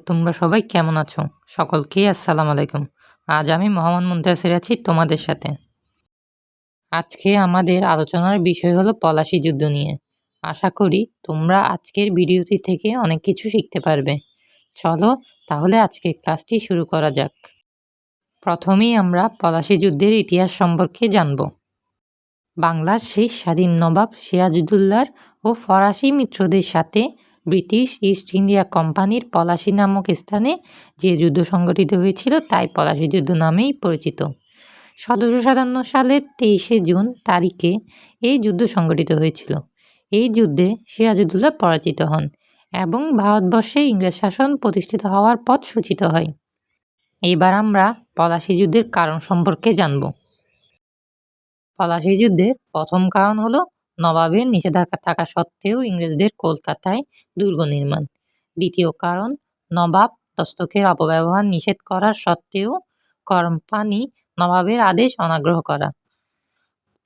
তোমরা সবাই কেমন আছো? সকলকেই আসসালামু আলাইকুম। আজ আমি মোহাম্মদ মুনতাসির আছি তোমাদের সাথে। আজকে আমাদের আলোচনার বিষয় হলো পলাশী যুদ্ধ নিয়ে। আশা করি তোমরা আজকের ভিডিওটি থেকে অনেক কিছু শিখতে পারবে। চলো তাহলে আজকের ক্লাসটি শুরু করা যাক। প্রথমেই আমরা পলাশী যুদ্ধের ইতিহাস সম্পর্কে জানব। বাংলার শেষ স্বাধীন নবাব সিরাজউদ্দৌলার ও ফরাসি মিত্রদের সাথে ব্রিটিশ ইস্ট ইন্ডিয়া কোম্পানির পলাশী নামক স্থানে যে যুদ্ধ সংঘটিত হয়েছিল তাই পলাশী যুদ্ধ নামেই পরিচিত। 1757 সালের 23শে জুন তারিখে এই যুদ্ধ সংঘটিত হয়েছিল। এই যুদ্ধে সিরাজউদ্দৌলা পরাজিত হন এবং ভারতবর্ষে ইংরেজ শাসন প্রতিষ্ঠিত হওয়ার পথ সূচিত হয়। এবার আমরা পলাশী যুদ্ধের কারণ সম্পর্কে জানব। পলাশী যুদ্ধের প্রথম কারণ হলো নবাবের নিষেধাজ্ঞা থাকা সত্ত্বেও ইংরেজদের কলকাতায় দুর্গ নির্মাণ। দ্বিতীয় কারণ নবাব দস্তকের অপব্যবহার নিষেধ করার সত্ত্বেও কোম্পানি নবাবের আদেশ অনাগ্রহ করা।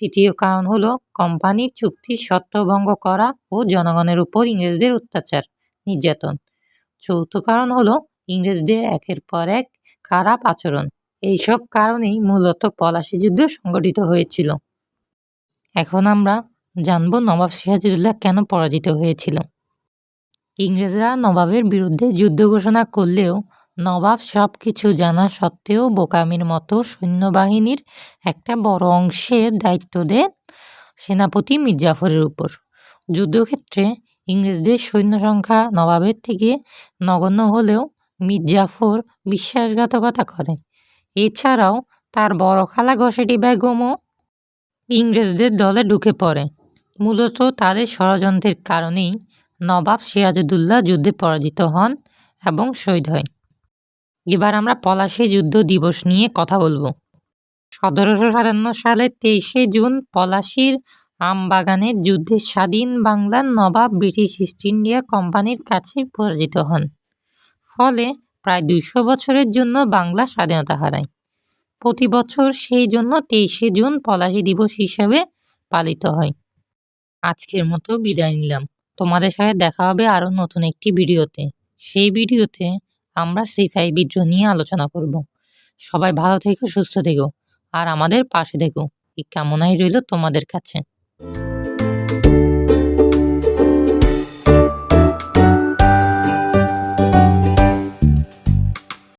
তৃতীয় কারণ হলো কোম্পানির চুক্তির শর্ত ভঙ্গ করা ও জনগণের উপর ইংরেজদের অত্যাচার নির্যাতন। চৌথ কারণ হলো ইংরেজদের একের পর এক খারাপ আচরণ। এইসব কারণেই মূলত পলাশী যুদ্ধ সংঘটিত হয়েছিল। এখন আমরা জানব নবাব সিরাজউদ্দৌলা কেন পরাজিত হয়েছিল। ইংরেজরা নবাবের বিরুদ্ধে যুদ্ধ ঘোষণা করলেও নবাব সব কিছু জানা সত্ত্বেও বোকামির মতো সৈন্যবাহিনীর একটা বড় অংশের দায়িত্ব দেন সেনাপতি মীর জাফরের উপর। যুদ্ধক্ষেত্রে ইংরেজদের সৈন্য সংখ্যা নবাবের থেকে নগণ্য হলেও মীর জাফর বিশ্বাসঘাতকতা করে। এছাড়াও তার বড় খালা ঘসেটি বেগমও ইংরেজদের দলে ঢুকে পড়ে। মূলত তাদের ষড়যন্ত্রের কারণেই নবাব সিরাজউদ্দৌলা যুদ্ধে পরাজিত হন এবং শহীদ হয়। এবার আমরা পলাশী যুদ্ধ দিবস নিয়ে কথা বলবো। 1757 সালের 23শে জুন পলাশীর আমবাগানের যুদ্ধে স্বাধীন বাংলার নবাব ব্রিটিশ ইস্ট ইন্ডিয়া কোম্পানির কাছে পরাজিত হন। ফলে প্রায় 200 বছরের জন্য বাংলা স্বাধীনতা হারায়। প্রতি বছর সেই জন্য 23শে জুন পলাশী দিবস হিসেবে পালিত হয়। আজকের মতো বিদায় নিলাম। তোমাদের সাথে দেখা হবে আরও নতুন একটি ভিডিওতে। সেই ভিডিওতে আমরা সিপাহী বিদ্রোহ নিয়ে আলোচনা করব। সবাই ভালো থেকো, সুস্থ থেকো আর আমাদের পাশে থেকো, এই কামনাই রইল তোমাদের কাছে।